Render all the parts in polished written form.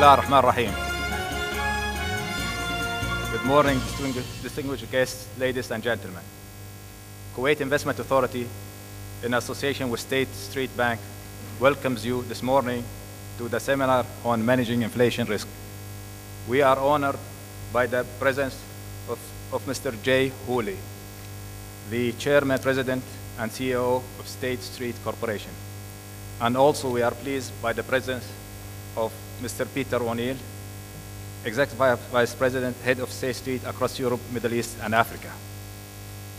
Bismillah ar-Rahman ar-Rahim. Good morning, distinguished guests, ladies and gentlemen. Kuwait Investment Authority, in association with State Street Bank, welcomes you this morning to the seminar on managing inflation risk. We are honored by the presence of Mr. Jay Hooley, the Chairman, President, and CEO of State Street Corporation. And also we are pleased by the presence of Mr. Peter O'Neill, Executive Vice President, Head of State Street across Europe, Middle East, and Africa.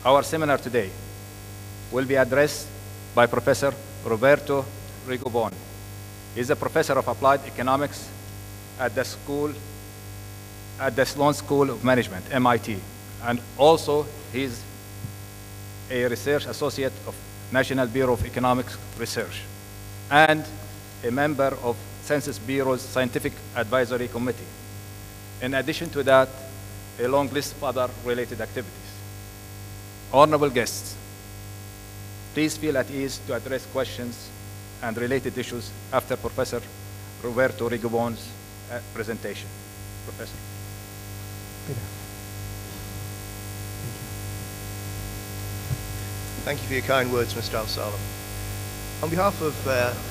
Our seminar today will be addressed by Professor Roberto Rigobon. He's a professor of applied economics at the Sloan School of Management, MIT. And also, he's a research associate of National Bureau of Economics Research and a member of Census Bureau's Scientific Advisory Committee. In addition to that, a long list of other related activities. Honorable guests, please feel at ease to address questions and related issues after Professor Roberto Rigobon's presentation. Professor. Peter. Thank you for your kind words, Mr. Al-Salem. On behalf of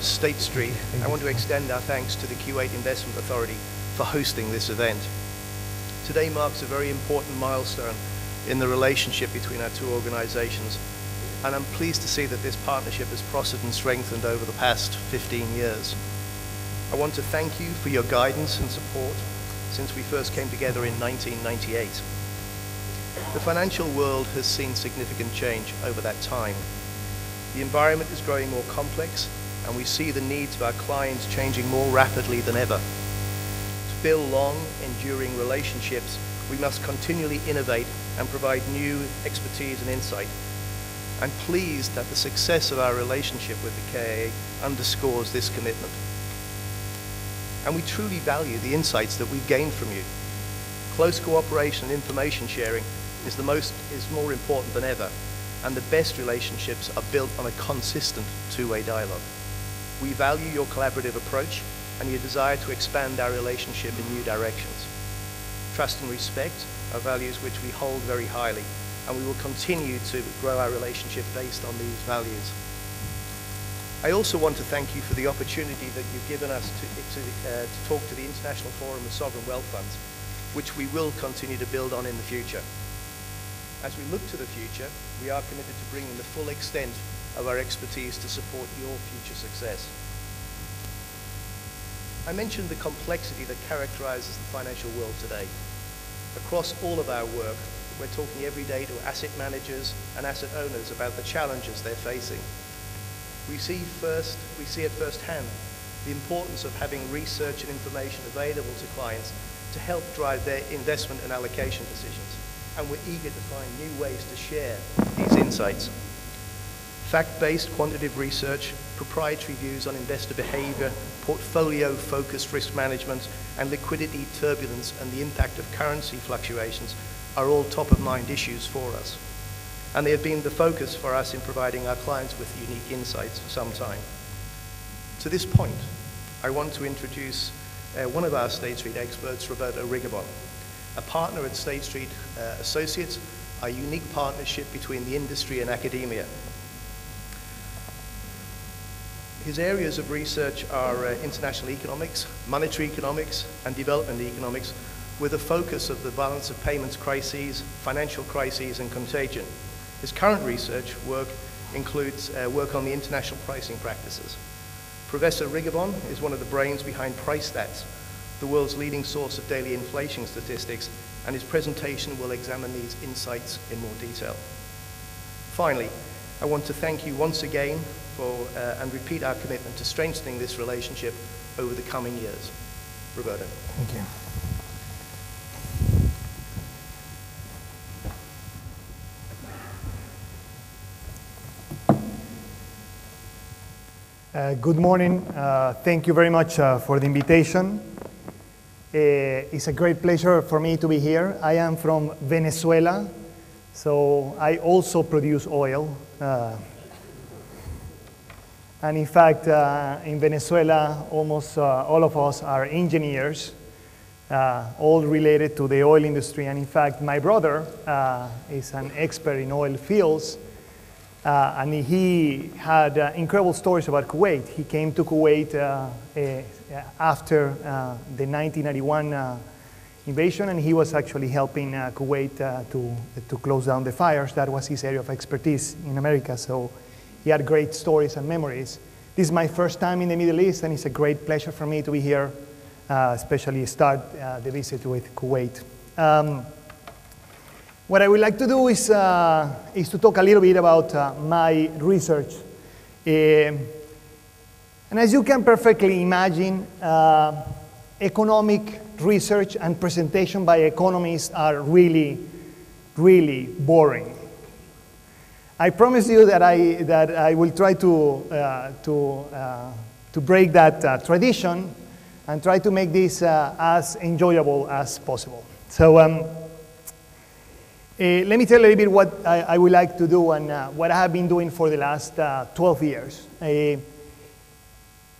State Street, I want to extend our thanks to the Kuwait Investment Authority for hosting this event. Today marks a very important milestone in the relationship between our two organizations, and I'm pleased to see that this partnership has prospered and strengthened over the past 15 years. I want to thank you for your guidance and support since we first came together in 1998. The financial world has seen significant change over that time. The environment is growing more complex, and we see the needs of our clients changing more rapidly than ever. To build long, enduring relationships, we must continually innovate and provide new expertise and insight. I'm pleased that the success of our relationship with the KIA underscores this commitment. And we truly value the insights that we've gained from you. Close cooperation and information sharing is more important than ever, and the best relationships are built on a consistent two-way dialogue. We value your collaborative approach and your desire to expand our relationship in new directions. Trust and respect are values which we hold very highly, and we will continue to grow our relationship based on these values. I also want to thank you for the opportunity that you've given us to talk to the International Forum of Sovereign Wealth Funds, which we will continue to build on in the future. As we look to the future, we are committed to bringing the full extent of our expertise to support your future success. I mentioned the complexity that characterizes the financial world today. Across all of our work, we're talking every day to asset managers and asset owners about the challenges they're facing. We see it firsthand, the importance of having research and information available to clients to help drive their investment and allocation decisions. And we're eager to find new ways to share these insights. Fact-based quantitative research, proprietary views on investor behavior, portfolio-focused risk management, and liquidity turbulence and the impact of currency fluctuations are all top-of-mind issues for us. And they have been the focus for us in providing our clients with unique insights for some time. To this point, I want to introduce one of our State Street experts, Roberto Rigobon, a partner at State Street Associates, a unique partnership between the industry and academia. His areas of research are international economics, monetary economics, and development economics, with a focus of the balance of payments crises, financial crises, and contagion. His current research work includes work on the international pricing practices. Professor Rigobon is one of the brains behind PriceStats, the world's leading source of daily inflation statistics, and his presentation will examine these insights in more detail. Finally, I want to thank you once again for and repeat our commitment to strengthening this relationship over the coming years. Roberto. Thank you. Good morning. Thank you very much for the invitation. It's a great pleasure for me to be here. I am from Venezuela, so I also produce oil. And in fact, in Venezuela, almost all of us are engineers, all related to the oil industry. And in fact, my brother is an expert in oil fields. And he had incredible stories about Kuwait. He came to Kuwait after the 1991 invasion, and he was actually helping Kuwait to close down the fires. That was his area of expertise in America. So he had great stories and memories. This is my first time in the Middle East, and it's a great pleasure for me to be here, especially start the visit with Kuwait. What I would like to do is to talk a little bit about my research. And as you can perfectly imagine, economic research and presentation by economists are really, really boring. I promise you that I will try to break that tradition and try to make this as enjoyable as possible. So let me tell you a little bit what I would like to do and what I have been doing for the last 12 years.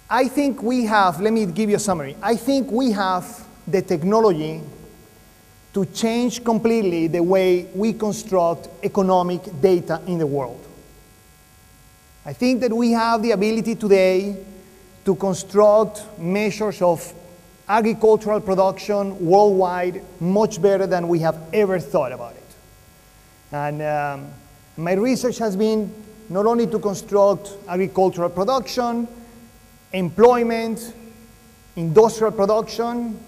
I think we have, let me give you a summary. I think we have the technology to change completely the way we construct economic data in the world. I think that we have the ability today to construct measures of agricultural production worldwide much better than we have ever thought about it. And my research has been not only to construct agricultural production, employment, industrial production,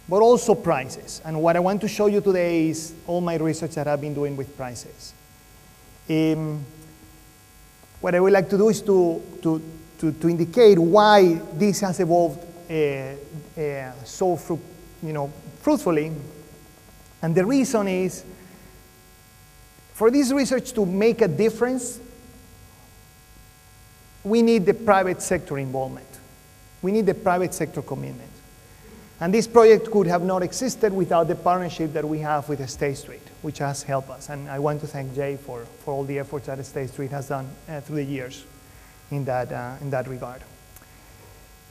but also prices. And what I want to show you today is all my research that I've been doing with prices. What I would like to do is to indicate why this has evolved so fruitfully. And the reason is, for this research to make a difference, we need the private sector involvement. We need the private sector commitment. And this project could have not existed without the partnership that we have with State Street, which has helped us. And I want to thank Jay for all the efforts that State Street has done through the years in that regard.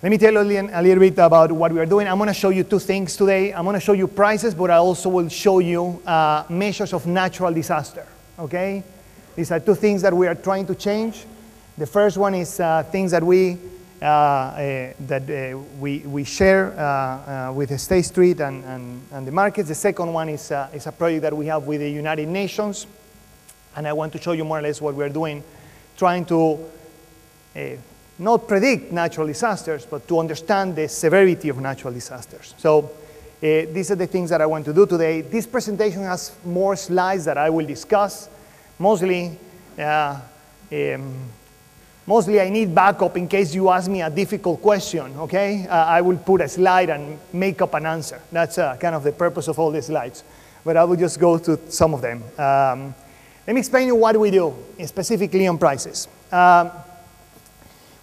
Let me tell you a little bit about what we are doing. I'm going to show you two things today. I'm going to show you prices, but I also will show you measures of natural disaster. Okay? These are two things that we are trying to change. The first one is things that we share with the State Street and the markets. The second one is a project that we have with the United Nations, and I want to show you more or less what we're doing, trying to not predict natural disasters, but to understand the severity of natural disasters. So these are the things that I want to do today. This presentation has more slides that I will discuss. Mostly I need backup in case you ask me a difficult question, okay? I will put a slide and make up an answer. That's kind of the purpose of all the slides. But I will just go to some of them. Let me explain you what we do, specifically on prices.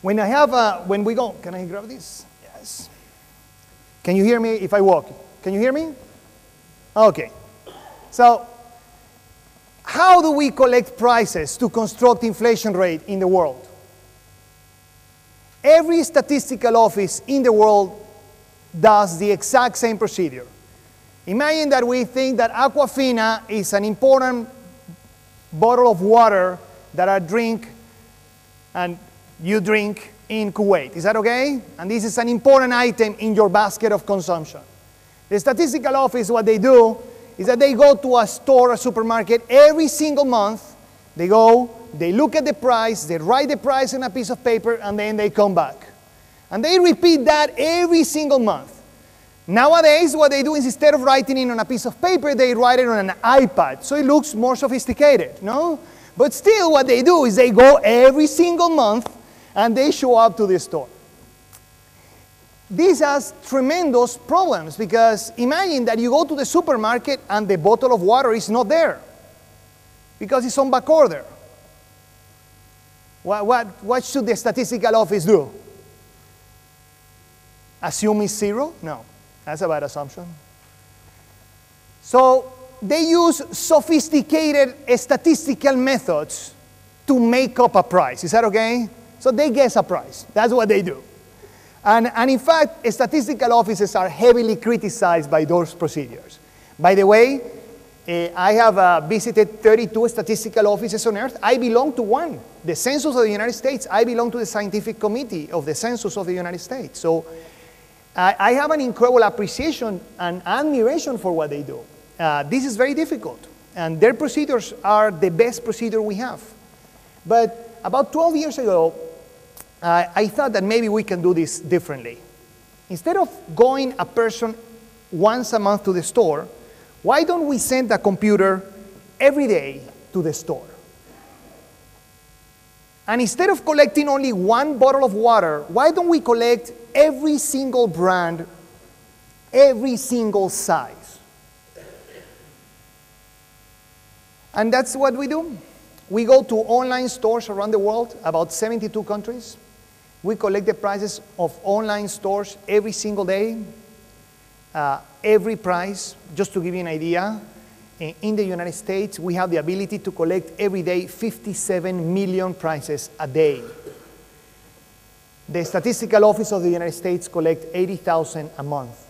When we go, can I grab this? Yes. Can you hear me if I walk? Can you hear me? Okay. So, how do we collect prices to construct inflation rate in the world? Every statistical office in the world does the exact same procedure. Imagine that we think that Aquafina is an important bottle of water that I drink and you drink in Kuwait. Is that okay? And this is an important item in your basket of consumption. The statistical office, what they do is that they go to a store, a supermarket, every single month. They go, they look at the price, they write the price on a piece of paper, and then they come back. And they repeat that every single month. Nowadays, what they do is instead of writing it on a piece of paper, they write it on an iPad. So it looks more sophisticated, no? But still, what they do is they go every single month, and they show up to the store. This has tremendous problems because imagine that you go to the supermarket and the bottle of water is not there because it's on back order. What should the statistical office do? Assume it's zero? No, that's a bad assumption. So they use sophisticated statistical methods to make up a price. Is that okay? So they guess a price. That's what they do. And in fact, statistical offices are heavily criticized by those procedures. By the way, I have visited 32 statistical offices on Earth. I belong to one, the Census of the United States. I belong to the Scientific Committee of the Census of the United States. So I have an incredible appreciation and admiration for what they do. This is very difficult, and their procedures are the best procedure we have. But about 12 years ago, I thought that maybe we can do this differently. Instead of going a person once a month to the store, why don't we send a computer every day to the store? And instead of collecting only one bottle of water, why don't we collect every single brand, every single size? And that's what we do. We go to online stores around the world, about 72 countries. We collect the prices of online stores every single day. Every price, just to give you an idea, in the United States, we have the ability to collect every day 57 million prices a day. The Statistical Office of the United States collects 80,000 a month.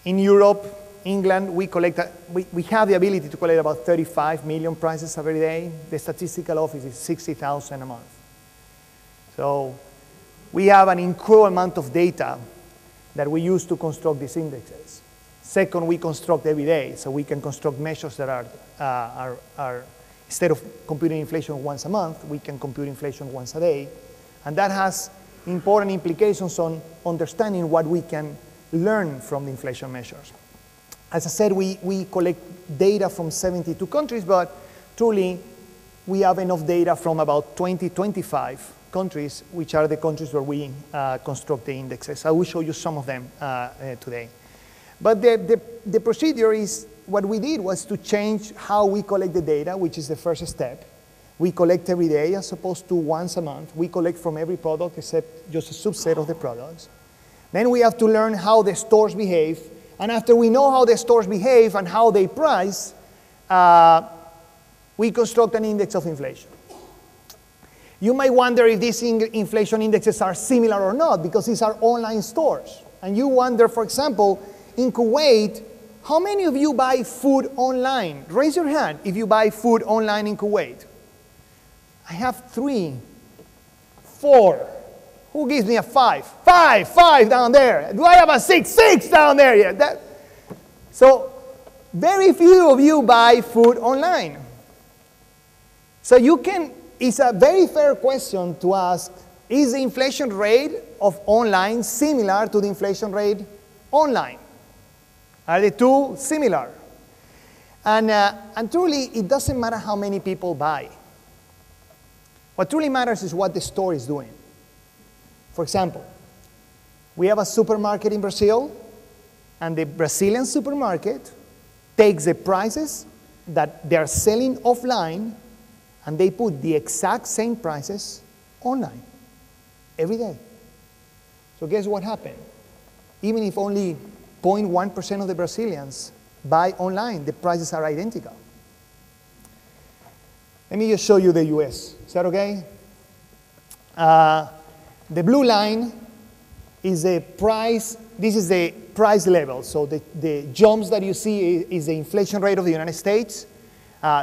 In Europe, England, we have the ability to collect about 35 million prices every day. The Statistical Office is 60,000 a month. So we have an incredible amount of data that we use to construct these indexes. Second, we construct every day, so we can construct measures that are instead of computing inflation once a month, we can compute inflation once a day. And that has important implications on understanding what we can learn from the inflation measures. As I said, we collect data from 72 countries, but truly, we have enough data from about 25 countries, which are the countries where we construct the indexes. I will show you some of them today. But the procedure is, what we did was to change how we collect the data, which is the first step. We collect every day as opposed to once a month. We collect from every product except just a subset of the products. Then we have to learn how the stores behave. And after we know how the stores behave and how they price, we construct an index of inflation. You might wonder if these inflation indexes are similar or not, because these are online stores. And you wonder, for example, in Kuwait, how many of you buy food online? Raise your hand if you buy food online in Kuwait. I have 3, 4. Who gives me a 5? 5 down there. Do I have a 6? 6 down there. Yeah, so very few of you buy food online. So it's a very fair question to ask, is the inflation rate of online similar to the inflation rate online? Are the two similar? And truly, it doesn't matter how many people buy. What truly matters is what the store is doing. For example, we have a supermarket in Brazil, and the Brazilian supermarket takes the prices that they are selling offline, and they put the exact same prices online every day. So guess what happened? Even if only 0.1% of the Brazilians buy online, the prices are identical. Let me just show you the US. Is that okay? The blue line is the price. This is the price level. So the jumps that you see is the inflation rate of the United States.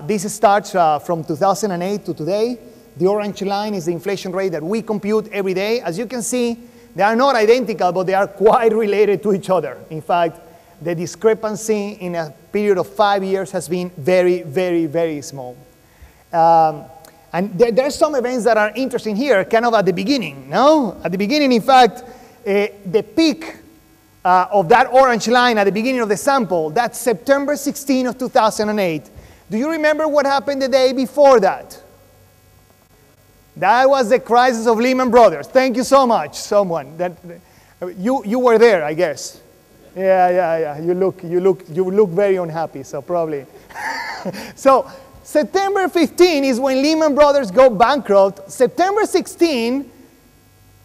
This starts from 2008 to today. The orange line is the inflation rate that we compute every day. As you can see, they are not identical, but they are quite related to each other. In fact, the discrepancy in a period of 5 years has been very, very, very small. And there are some events that are interesting here, kind of at the beginning, no? At the beginning, in fact, the peak of that orange line at the beginning of the sample, that's September 16 of 2008. Do you remember what happened the day before that? That was the crisis of Lehman Brothers. Thank you so much, someone. You were there, I guess. Yeah. You look very unhappy, so probably. So September 15 is when Lehman Brothers go bankrupt. September 16,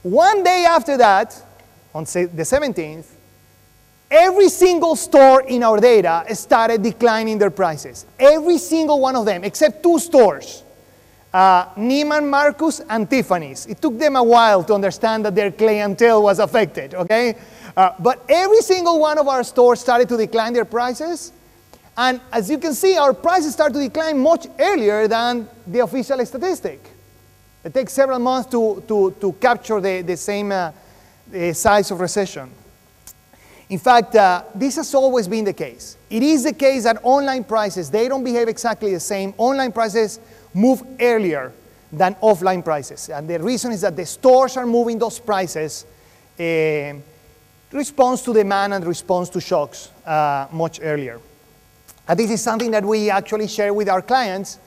one day after that, on the 17th, every single store in our data started declining their prices. Every single one of them, except 2 stores. Neiman Marcus and Tiffany's. It took them a while to understand that their clientele was affected, okay? But every single one of our stores started to decline their prices. And as you can see, our prices start to decline much earlier than the official statistic. It takes several months to capture the same size of recession. In fact, this has always been the case. It is the case that online prices, they don't behave exactly the same. Online prices move earlier than offline prices. And the reason is that the stores are moving those prices response to demand and response to shocks much earlier. And this is something that we actually share with our clients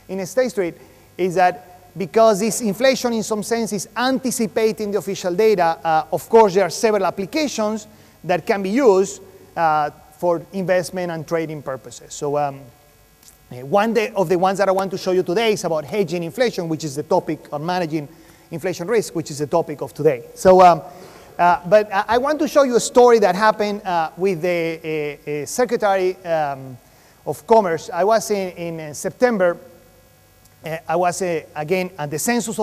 in State Street, is that because this inflation in some sense is anticipating the official data, of course there are several applications that can be used for investment and trading purposes. So one of the ones that I want to show you today is about hedging inflation, which is the topic, or managing inflation risk, which is the topic of today. So, but I want to show you a story that happened with the Secretary of Commerce. I was in September, I was again at the Census